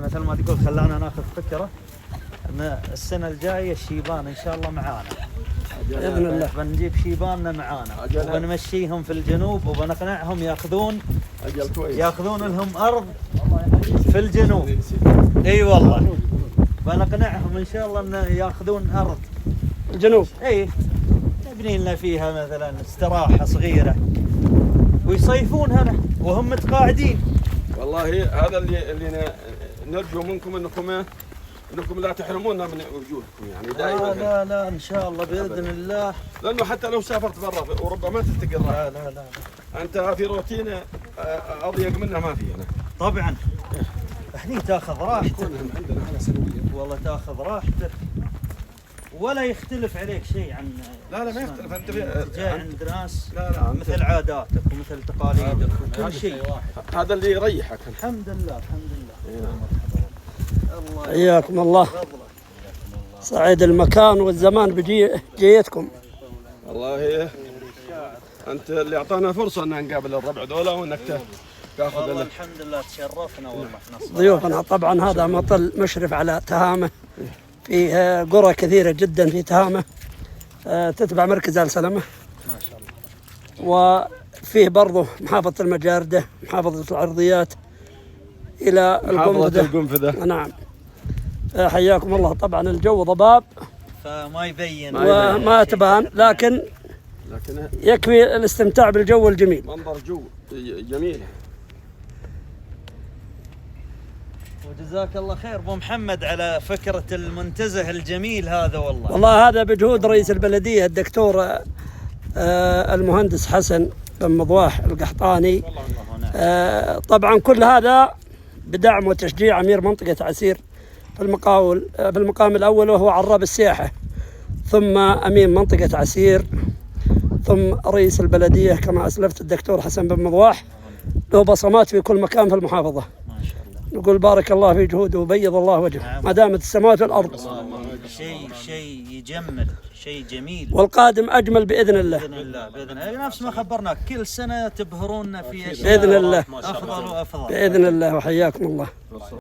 مثل ما تقول خلانا ناخذ فكره ان السنه الجايه الشيبان ان شاء الله معانا باذن الله. بنجيب شيباننا معانا وبنمشيهم في الجنوب وبنقنعهم ياخذون لهم ارض في الجنوب. اي والله بنقنعهم ان شاء الله ان ياخذون ارض الجنوب. اي نبني لنا فيها مثلا استراحه صغيره ويصيفون هنا وهم متقاعدين. والله هذا اللي نرجو منكم انكم لا تحرمونا من وجوهكم يعني دائما. لا ان شاء الله باذن الله. لانه حتى لو سافرت برا اوروبا ما تستقر. لا انت في روتين اضيق منها ما في هنا. طبعا هني تاخذ راحتك عندنا احنا سنويا. والله تاخذ راحتك ولا يختلف عليك شيء عن لا ما يختلف. انت جاي عند ناس لا مثل عاداتك ومثل تقاليدك وكل شيء. هذا اللي يريحك. الحمد لله الله حياكم الله. سعيد المكان والزمان بجيتكم. والله انت اللي اعطانا فرصه ان نقابل الربع دولة وانك تاخذ. والله الحمد لله تشرفنا والله احنا ضيوفنا. طبعا هذا مطل مشرف على تهامه، فيه قرى كثيره جدا في تهامه تتبع مركز آل سلمة ما شاء الله. وفيه برضه محافظه المجارده، محافظه العرضيات الى القنفذة. نعم. حياكم الله. طبعا الجو ضباب فما يبين وما تبان، لكن يكفي الاستمتاع بالجو الجميل. منظر جو جميل. وجزاك الله خير ابو محمد على فكره المنتزه الجميل هذا. والله هذا بجهود رئيس البلديه الدكتور المهندس حسن بن مضواح القحطاني. طبعا كل هذا بدعم وتشجيع امير منطقه عسير في المقام الاول وهو عراب السياحه، ثم امين منطقه عسير، ثم رئيس البلديه كما اسلفت الدكتور حسن بن مضواح. له بصمات في كل مكان في المحافظه. ما شاء الله. نقول بارك الله في جهوده وبيض الله وجهه ما دامت السماوات والارض. شيء يجمل، شيء جميل، والقادم اجمل باذن الله. باذن الله نفس ما خبرناك كل سنه تبهرونا في اشياء باذن الله افضل وافضل باذن الله. وحياكم الله.